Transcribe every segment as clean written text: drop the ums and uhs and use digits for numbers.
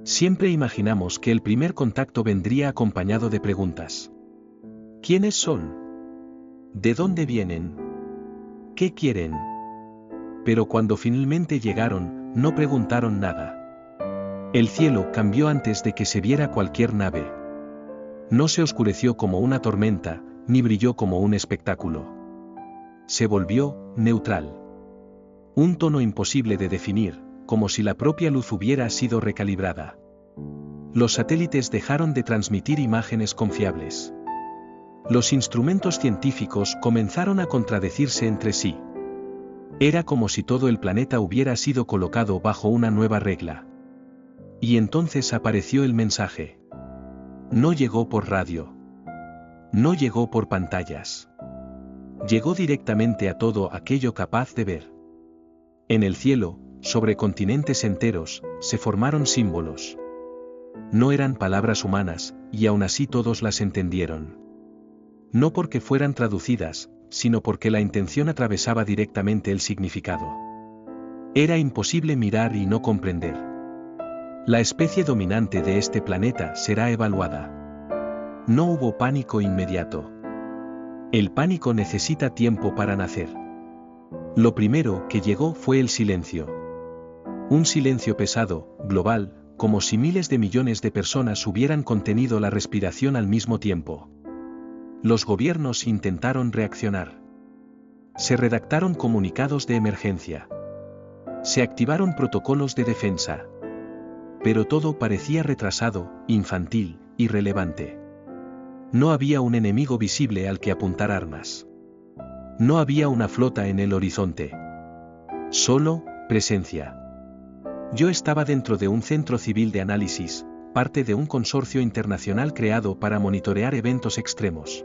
Siempre imaginamos que el primer contacto vendría acompañado de preguntas. ¿Quiénes son? ¿De dónde vienen? ¿Qué quieren? Pero cuando finalmente llegaron, no preguntaron nada. El cielo cambió antes de que se viera cualquier nave. No se oscureció como una tormenta, ni brilló como un espectáculo. Se volvió neutral. Un tono imposible de definir, como si la propia luz hubiera sido recalibrada. Los satélites dejaron de transmitir imágenes confiables. Los instrumentos científicos comenzaron a contradecirse entre sí. Era como si todo el planeta hubiera sido colocado bajo una nueva regla. Y entonces apareció el mensaje. No llegó por radio. No llegó por pantallas. Llegó directamente a todo aquello capaz de ver. En el cielo, sobre continentes enteros, se formaron símbolos. No eran palabras humanas, y aún así todos las entendieron. No porque fueran traducidas, sino porque la intención atravesaba directamente el significado. Era imposible mirar y no comprender. La especie dominante de este planeta será evaluada. No hubo pánico inmediato. El pánico necesita tiempo para nacer. Lo primero que llegó fue el silencio. Un silencio pesado, global, como si miles de millones de personas hubieran contenido la respiración al mismo tiempo. Los gobiernos intentaron reaccionar. Se redactaron comunicados de emergencia. Se activaron protocolos de defensa. Pero todo parecía retrasado, infantil, irrelevante. No había un enemigo visible al que apuntar armas. No había una flota en el horizonte. Solo, presencia. Yo estaba dentro de un centro civil de análisis, parte de un consorcio internacional creado para monitorear eventos extremos.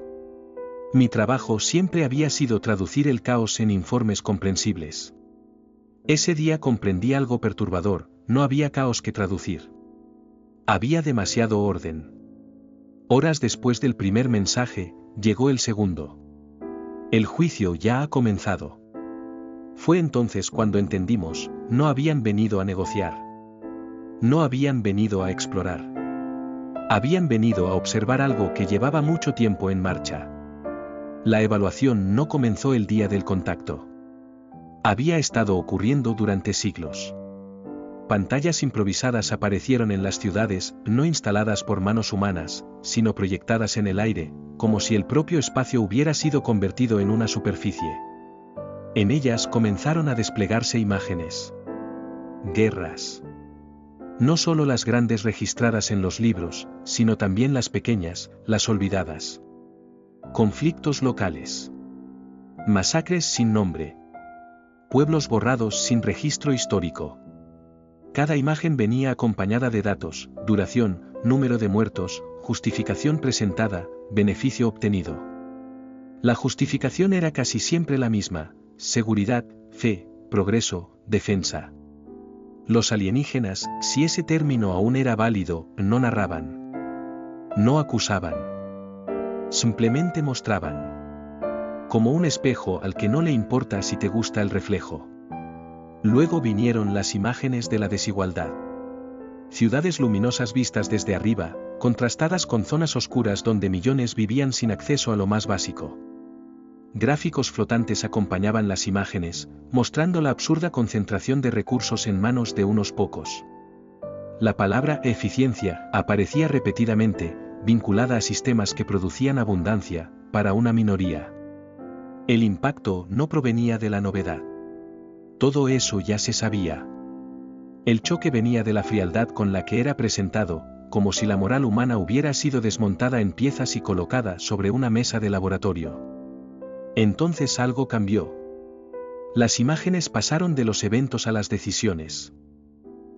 Mi trabajo siempre había sido traducir el caos en informes comprensibles. Ese día comprendí algo perturbador, no había caos que traducir. Había demasiado orden. Horas después del primer mensaje, llegó el segundo. El juicio ya ha comenzado. Fue entonces cuando entendimos, no habían venido a negociar. No habían venido a explorar. Habían venido a observar algo que llevaba mucho tiempo en marcha. La evaluación no comenzó el día del contacto. Había estado ocurriendo durante siglos. Pantallas improvisadas aparecieron en las ciudades, no instaladas por manos humanas, sino proyectadas en el aire, como si el propio espacio hubiera sido convertido en una superficie. En ellas comenzaron a desplegarse imágenes. Guerras. No solo las grandes registradas en los libros, sino también las pequeñas, las olvidadas. Conflictos locales. Masacres sin nombre. Pueblos borrados sin registro histórico. Cada imagen venía acompañada de datos, duración, número de muertos, justificación presentada, beneficio obtenido. La justificación era casi siempre la misma: seguridad, fe, progreso, defensa. Los alienígenas, si ese término aún era válido, no narraban. No acusaban. Simplemente mostraban. Como un espejo al que no le importa si te gusta el reflejo. Luego vinieron las imágenes de la desigualdad. Ciudades luminosas vistas desde arriba, contrastadas con zonas oscuras donde millones vivían sin acceso a lo más básico. Gráficos flotantes acompañaban las imágenes, mostrando la absurda concentración de recursos en manos de unos pocos. La palabra eficiencia aparecía repetidamente, vinculada a sistemas que producían abundancia, para una minoría. El impacto no provenía de la novedad. Todo eso ya se sabía. El choque venía de la frialdad con la que era presentado, como si la moral humana hubiera sido desmontada en piezas y colocada sobre una mesa de laboratorio. Entonces algo cambió. Las imágenes pasaron de los eventos a las decisiones.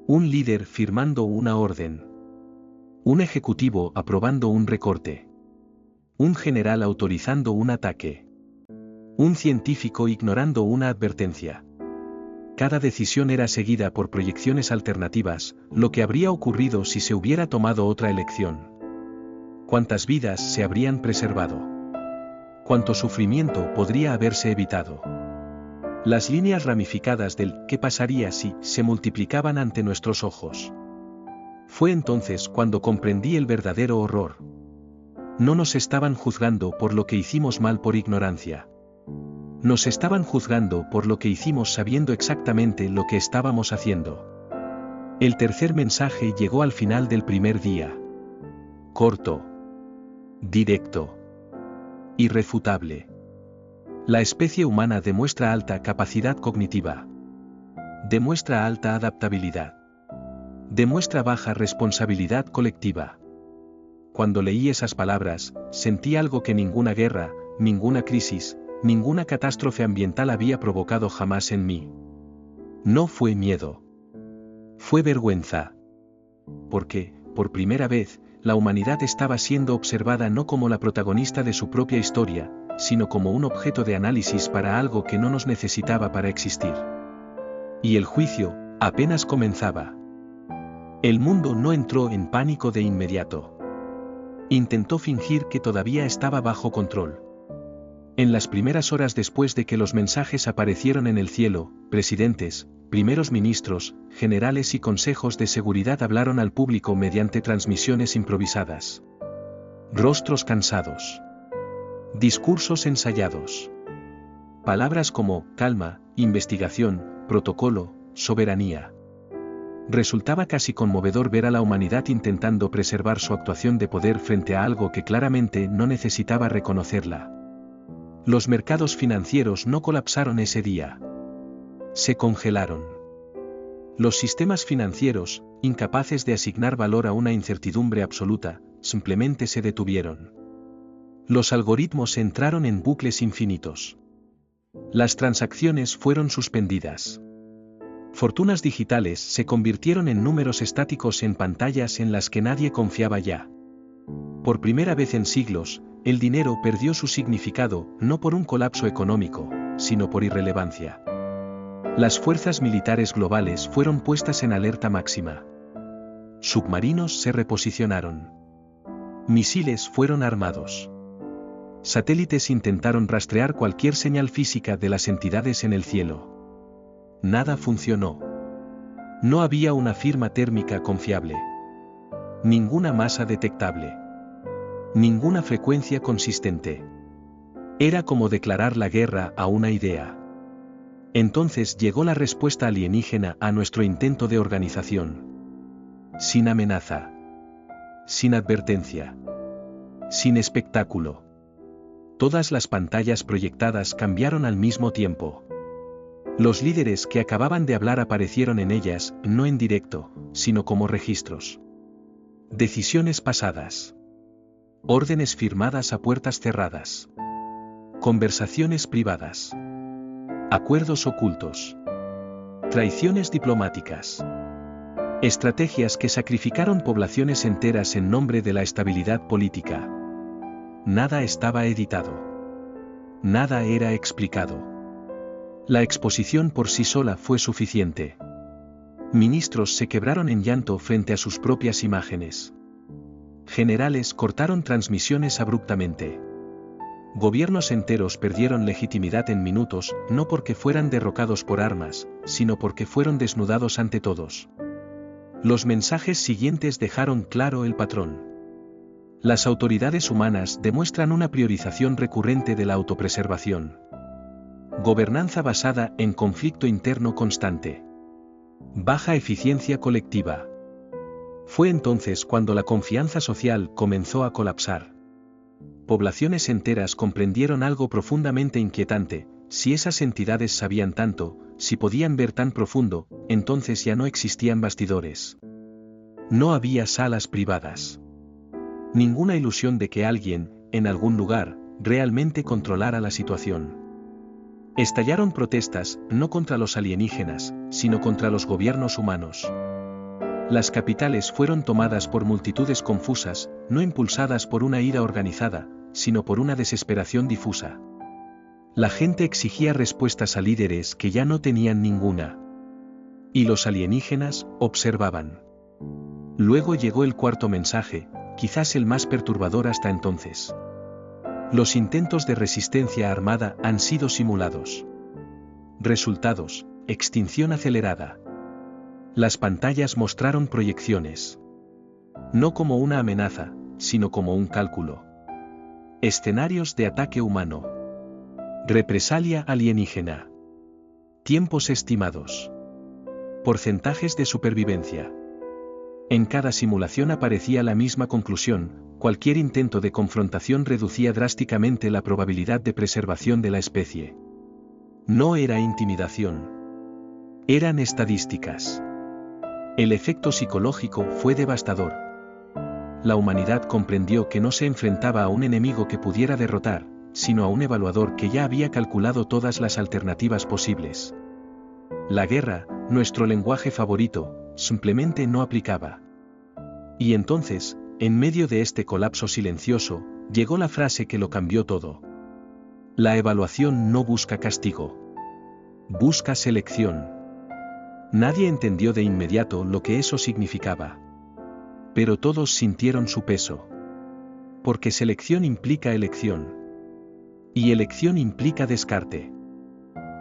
Un líder firmando una orden. Un ejecutivo aprobando un recorte. Un general autorizando un ataque. Un científico ignorando una advertencia. Cada decisión era seguida por proyecciones alternativas, lo que habría ocurrido si se hubiera tomado otra elección. ¿Cuántas vidas se habrían preservado? ¿Cuánto sufrimiento podría haberse evitado? Las líneas ramificadas del «¿qué pasaría si?» se multiplicaban ante nuestros ojos. Fue entonces cuando comprendí el verdadero horror. No nos estaban juzgando por lo que hicimos mal por ignorancia. Nos estaban juzgando por lo que hicimos sabiendo exactamente lo que estábamos haciendo. El tercer mensaje llegó al final del primer día. Corto. Directo. Irrefutable. La especie humana demuestra alta capacidad cognitiva. Demuestra alta adaptabilidad. Demuestra baja responsabilidad colectiva. Cuando leí esas palabras, sentí algo que ninguna guerra, ninguna crisis, ninguna catástrofe ambiental había provocado jamás en mí. No fue miedo. Fue vergüenza. Porque, por primera vez, la humanidad estaba siendo observada no como la protagonista de su propia historia, sino como un objeto de análisis para algo que no nos necesitaba para existir. Y el juicio, apenas comenzaba. El mundo no entró en pánico de inmediato. Intentó fingir que todavía estaba bajo control. En las primeras horas después de que los mensajes aparecieron en el cielo, presidentes, primeros ministros, generales y consejos de seguridad hablaron al público mediante transmisiones improvisadas. Rostros cansados. Discursos ensayados. Palabras como calma, investigación, protocolo, soberanía. Resultaba casi conmovedor ver a la humanidad intentando preservar su actuación de poder frente a algo que claramente no necesitaba reconocerla. Los mercados financieros no colapsaron ese día. Se congelaron. Los sistemas financieros, incapaces de asignar valor a una incertidumbre absoluta, simplemente se detuvieron. Los algoritmos entraron en bucles infinitos. Las transacciones fueron suspendidas. Fortunas digitales se convirtieron en números estáticos en pantallas en las que nadie confiaba ya. Por primera vez en siglos, el dinero perdió su significado no por un colapso económico, sino por irrelevancia. Las fuerzas militares globales fueron puestas en alerta máxima. Submarinos se reposicionaron. Misiles fueron armados. Satélites intentaron rastrear cualquier señal física de las entidades en el cielo. Nada funcionó. No había una firma térmica confiable. Ninguna masa detectable. Ninguna frecuencia consistente. Era como declarar la guerra a una idea. Entonces llegó la respuesta alienígena a nuestro intento de organización. Sin amenaza. Sin advertencia. Sin espectáculo. Todas las pantallas proyectadas cambiaron al mismo tiempo. Los líderes que acababan de hablar aparecieron en ellas, no en directo, sino como registros. Decisiones pasadas. Órdenes firmadas a puertas cerradas. Conversaciones privadas. Acuerdos ocultos. Traiciones diplomáticas. Estrategias que sacrificaron poblaciones enteras en nombre de la estabilidad política. Nada estaba editado. Nada era explicado. La exposición por sí sola fue suficiente. Ministros se quebraron en llanto frente a sus propias imágenes. Generales cortaron transmisiones abruptamente. Gobiernos enteros perdieron legitimidad en minutos, no porque fueran derrocados por armas, sino porque fueron desnudados ante todos. Los mensajes siguientes dejaron claro el patrón. Las autoridades humanas demuestran una priorización recurrente de la autopreservación. Gobernanza basada en conflicto interno constante. Baja eficiencia colectiva. Fue entonces cuando la confianza social comenzó a colapsar. Poblaciones enteras comprendieron algo profundamente inquietante: si esas entidades sabían tanto, si podían ver tan profundo, entonces ya no existían bastidores. No había salas privadas. Ninguna ilusión de que alguien, en algún lugar, realmente controlara la situación. Estallaron protestas, no contra los alienígenas, sino contra los gobiernos humanos. Las capitales fueron tomadas por multitudes confusas, no impulsadas por una ira organizada, sino por una desesperación difusa. La gente exigía respuestas a líderes que ya no tenían ninguna. Y los alienígenas observaban. Luego llegó el cuarto mensaje, quizás el más perturbador hasta entonces. Los intentos de resistencia armada han sido simulados. Resultados: extinción acelerada. Las pantallas mostraron proyecciones. No como una amenaza, sino como un cálculo. Escenarios de ataque humano. Represalia alienígena. Tiempos estimados. Porcentajes de supervivencia. En cada simulación aparecía la misma conclusión: cualquier intento de confrontación reducía drásticamente la probabilidad de preservación de la especie. No era intimidación. Eran estadísticas. El efecto psicológico fue devastador. La humanidad comprendió que no se enfrentaba a un enemigo que pudiera derrotar, sino a un evaluador que ya había calculado todas las alternativas posibles. La guerra, nuestro lenguaje favorito, simplemente no aplicaba. Y entonces, en medio de este colapso silencioso, llegó la frase que lo cambió todo. La evaluación no busca castigo. Busca selección. Nadie entendió de inmediato lo que eso significaba. Pero todos sintieron su peso. Porque selección implica elección. Y elección implica descarte.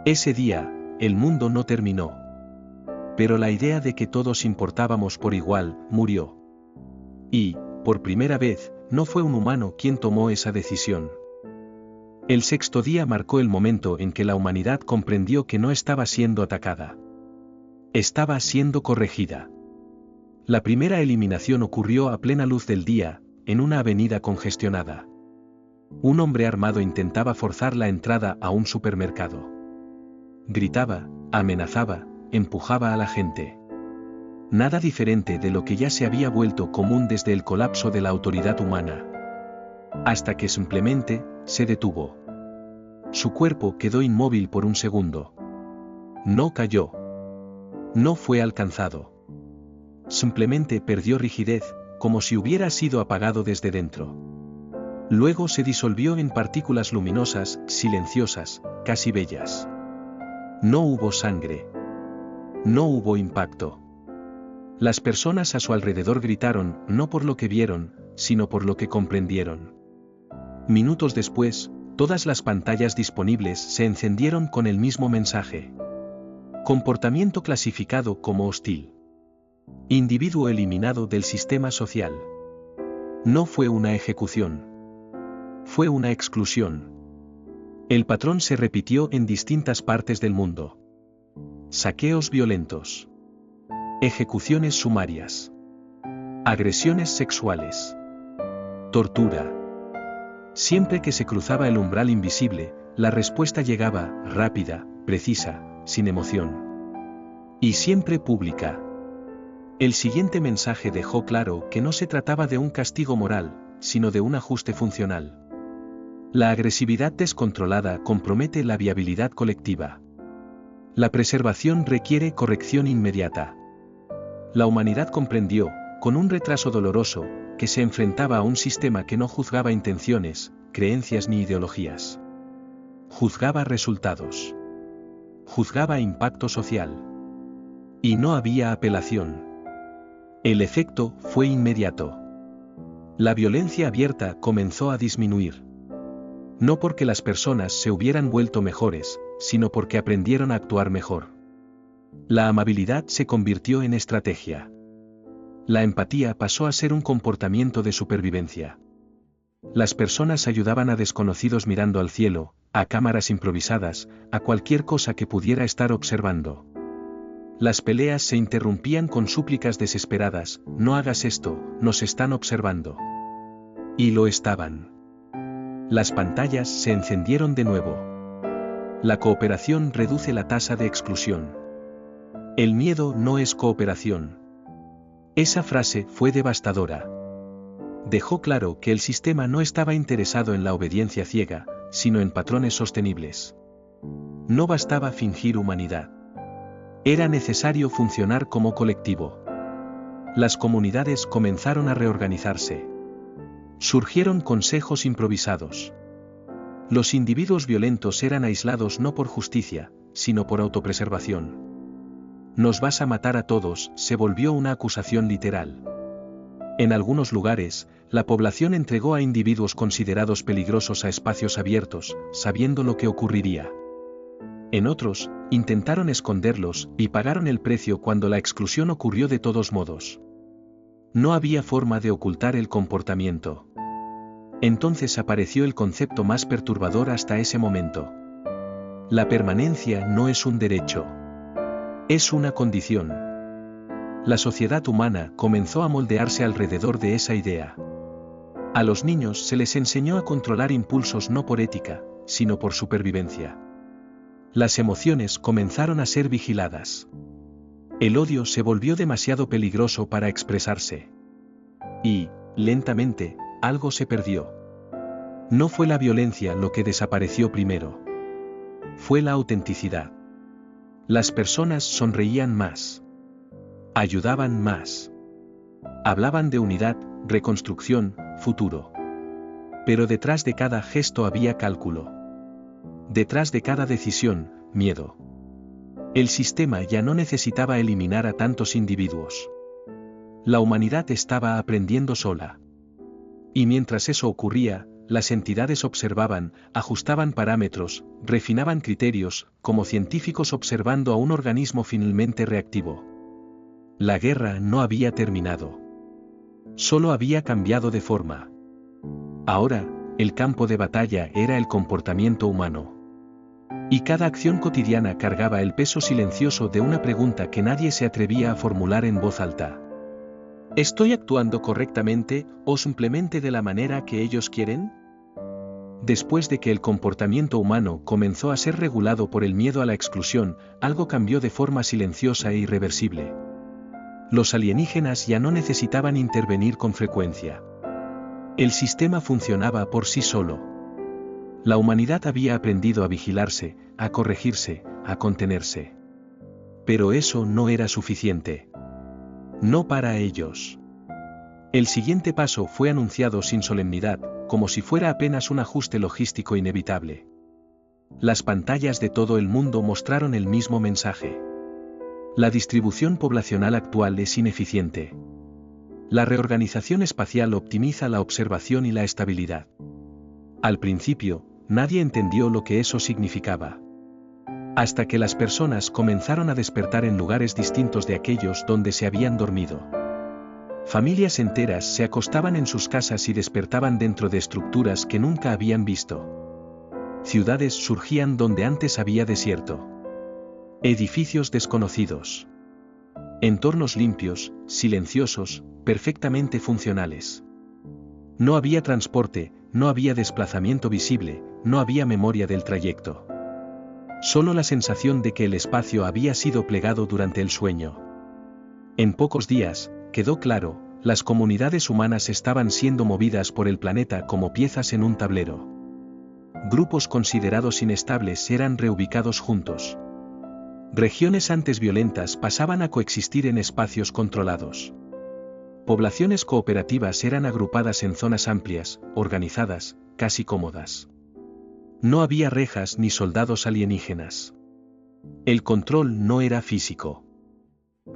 Ese día, el mundo no terminó. Pero la idea de que todos importábamos por igual, murió. Y, por primera vez, no fue un humano quien tomó esa decisión. El sexto día marcó el momento en que la humanidad comprendió que no estaba siendo atacada. Estaba siendo corregida. La primera eliminación ocurrió a plena luz del día, en una avenida congestionada. Un hombre armado intentaba forzar la entrada a un supermercado. Gritaba, amenazaba, empujaba a la gente. Nada diferente de lo que ya se había vuelto común desde el colapso de la autoridad humana. Hasta que simplemente, se detuvo. Su cuerpo quedó inmóvil por un segundo. No cayó. No fue alcanzado. Simplemente perdió rigidez, como si hubiera sido apagado desde dentro. Luego se disolvió en partículas luminosas, silenciosas, casi bellas. No hubo sangre. No hubo impacto. Las personas a su alrededor gritaron, no por lo que vieron, sino por lo que comprendieron. Minutos después, todas las pantallas disponibles se encendieron con el mismo mensaje. Comportamiento clasificado como hostil. Individuo eliminado del sistema social. No fue una ejecución. Fue una exclusión. El patrón se repitió en distintas partes del mundo. Saqueos violentos. Ejecuciones sumarias. Agresiones sexuales. Tortura. Siempre que se cruzaba el umbral invisible, la respuesta llegaba, rápida, precisa, sin emoción. Y siempre pública. El siguiente mensaje dejó claro que no se trataba de un castigo moral, sino de un ajuste funcional. La agresividad descontrolada compromete la viabilidad colectiva. La preservación requiere corrección inmediata. La humanidad comprendió, con un retraso doloroso, que se enfrentaba a un sistema que no juzgaba intenciones, creencias ni ideologías. Juzgaba resultados. Juzgaba impacto social. Y no había apelación. El efecto fue inmediato. La violencia abierta comenzó a disminuir. No porque las personas se hubieran vuelto mejores, sino porque aprendieron a actuar mejor. La amabilidad se convirtió en estrategia. La empatía pasó a ser un comportamiento de supervivencia. Las personas ayudaban a desconocidos mirando al cielo, a cámaras improvisadas, a cualquier cosa que pudiera estar observando. Las peleas se interrumpían con súplicas desesperadas, no hagas esto, nos están observando. Y lo estaban. Las pantallas se encendieron de nuevo. La cooperación reduce la tasa de exclusión. El miedo no es cooperación. Esa frase fue devastadora. Dejó claro que el sistema no estaba interesado en la obediencia ciega, sino en patrones sostenibles. No bastaba fingir humanidad. Era necesario funcionar como colectivo. Las comunidades comenzaron a reorganizarse. Surgieron consejos improvisados. Los individuos violentos eran aislados no por justicia, sino por autopreservación. Nos vas a matar a todos, se volvió una acusación literal. En algunos lugares, la población entregó a individuos considerados peligrosos a espacios abiertos, sabiendo lo que ocurriría. En otros, intentaron esconderlos y pagaron el precio cuando la exclusión ocurrió de todos modos. No había forma de ocultar el comportamiento. Entonces apareció el concepto más perturbador hasta ese momento. La permanencia no es un derecho. Es una condición. La sociedad humana comenzó a moldearse alrededor de esa idea. A los niños se les enseñó a controlar impulsos no por ética, sino por supervivencia. Las emociones comenzaron a ser vigiladas. El odio se volvió demasiado peligroso para expresarse. Y, lentamente, algo se perdió. No fue la violencia lo que desapareció primero. Fue la autenticidad. Las personas sonreían más. Ayudaban más. Hablaban de unidad, reconstrucción, futuro. Pero detrás de cada gesto había cálculo. Detrás de cada decisión, miedo. El sistema ya no necesitaba eliminar a tantos individuos. La humanidad estaba aprendiendo sola. Y mientras eso ocurría, las entidades observaban, ajustaban parámetros, refinaban criterios, como científicos observando a un organismo finalmente reactivo. La guerra no había terminado. Solo había cambiado de forma. Ahora, el campo de batalla era el comportamiento humano. Y cada acción cotidiana cargaba el peso silencioso de una pregunta que nadie se atrevía a formular en voz alta. ¿Estoy actuando correctamente o simplemente de la manera que ellos quieren? Después de que el comportamiento humano comenzó a ser regulado por el miedo a la exclusión, algo cambió de forma silenciosa e irreversible. Los alienígenas ya no necesitaban intervenir con frecuencia. El sistema funcionaba por sí solo. La humanidad había aprendido a vigilarse, a corregirse, a contenerse. Pero eso no era suficiente. No para ellos. El siguiente paso fue anunciado sin solemnidad, como si fuera apenas un ajuste logístico inevitable. Las pantallas de todo el mundo mostraron el mismo mensaje. La distribución poblacional actual es ineficiente. La reorganización espacial optimiza la observación y la estabilidad. Al principio, nadie entendió lo que eso significaba. Hasta que las personas comenzaron a despertar en lugares distintos de aquellos donde se habían dormido. Familias enteras se acostaban en sus casas y despertaban dentro de estructuras que nunca habían visto. Ciudades surgían donde antes había desierto. Edificios desconocidos. Entornos limpios, silenciosos, perfectamente funcionales. No había transporte, no había desplazamiento visible, no había memoria del trayecto. Solo la sensación de que el espacio había sido plegado durante el sueño. En pocos días, quedó claro, las comunidades humanas estaban siendo movidas por el planeta como piezas en un tablero. Grupos considerados inestables eran reubicados juntos. Regiones antes violentas pasaban a coexistir en espacios controlados. Poblaciones cooperativas eran agrupadas en zonas amplias, organizadas, casi cómodas. No había rejas ni soldados alienígenas. El control no era físico.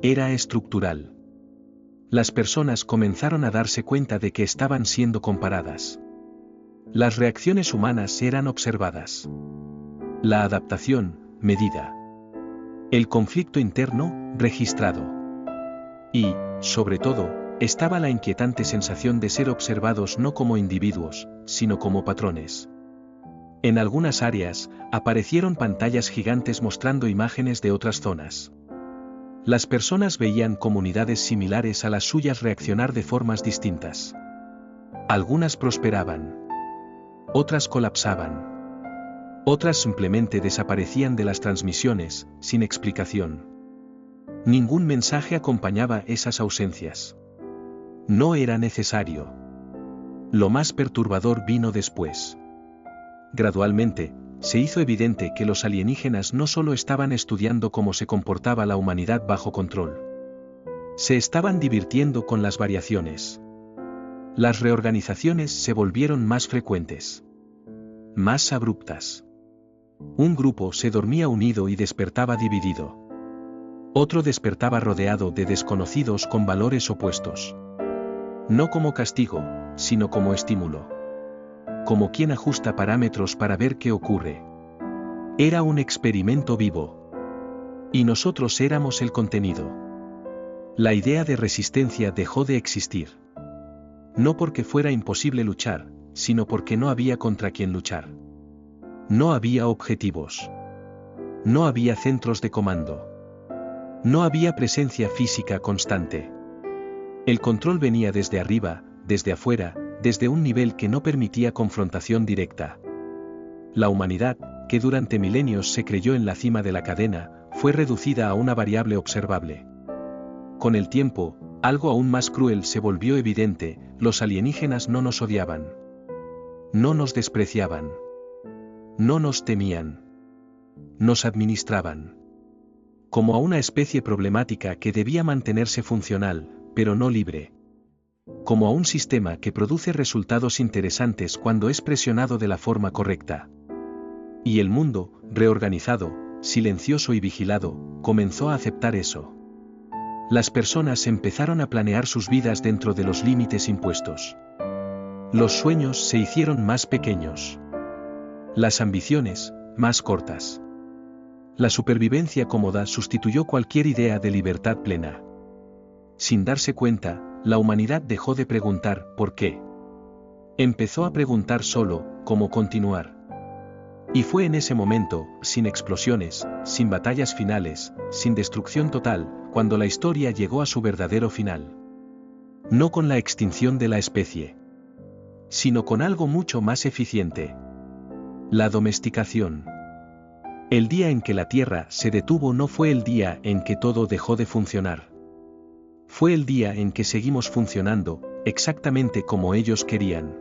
Era estructural. Las personas comenzaron a darse cuenta de que estaban siendo comparadas. Las reacciones humanas eran observadas. La adaptación, medida. El conflicto interno, registrado. Y, sobre todo, estaba la inquietante sensación de ser observados no como individuos, sino como patrones. En algunas áreas, aparecieron pantallas gigantes mostrando imágenes de otras zonas. Las personas veían comunidades similares a las suyas reaccionar de formas distintas. Algunas prosperaban. Otras colapsaban. Otras simplemente desaparecían de las transmisiones, sin explicación. Ningún mensaje acompañaba esas ausencias. No era necesario. Lo más perturbador vino después. Gradualmente, se hizo evidente que los alienígenas no solo estaban estudiando cómo se comportaba la humanidad bajo control. Se estaban divirtiendo con las variaciones. Las reorganizaciones se volvieron más frecuentes. Más abruptas. Un grupo se dormía unido y despertaba dividido. Otro despertaba rodeado de desconocidos con valores opuestos. No como castigo, sino como estímulo. Como quien ajusta parámetros para ver qué ocurre. Era un experimento vivo. Y nosotros éramos el contenido. La idea de resistencia dejó de existir. No porque fuera imposible luchar, sino porque no había contra quién luchar. No había objetivos. No había centros de comando. No había presencia física constante. El control venía desde arriba, desde afuera, desde un nivel que no permitía confrontación directa. La humanidad, que durante milenios se creyó en la cima de la cadena, fue reducida a una variable observable. Con el tiempo, algo aún más cruel se volvió evidente: los alienígenas no nos odiaban. No nos despreciaban. No nos temían. Nos administraban. Como a una especie problemática que debía mantenerse funcional, pero no libre. Como a un sistema que produce resultados interesantes cuando es presionado de la forma correcta. Y el mundo, reorganizado, silencioso y vigilado, comenzó a aceptar eso. Las personas empezaron a planear sus vidas dentro de los límites impuestos. Los sueños se hicieron más pequeños. Las ambiciones, más cortas. La supervivencia cómoda sustituyó cualquier idea de libertad plena. Sin darse cuenta, la humanidad dejó de preguntar ¿por qué? Empezó a preguntar solo ¿cómo continuar? Y fue en ese momento, sin explosiones, sin batallas finales, sin destrucción total, cuando la historia llegó a su verdadero final. No con la extinción de la especie, sino con algo mucho más eficiente. La domesticación. El día en que la Tierra se detuvo no fue el día en que todo dejó de funcionar. Fue el día en que seguimos funcionando, exactamente como ellos querían.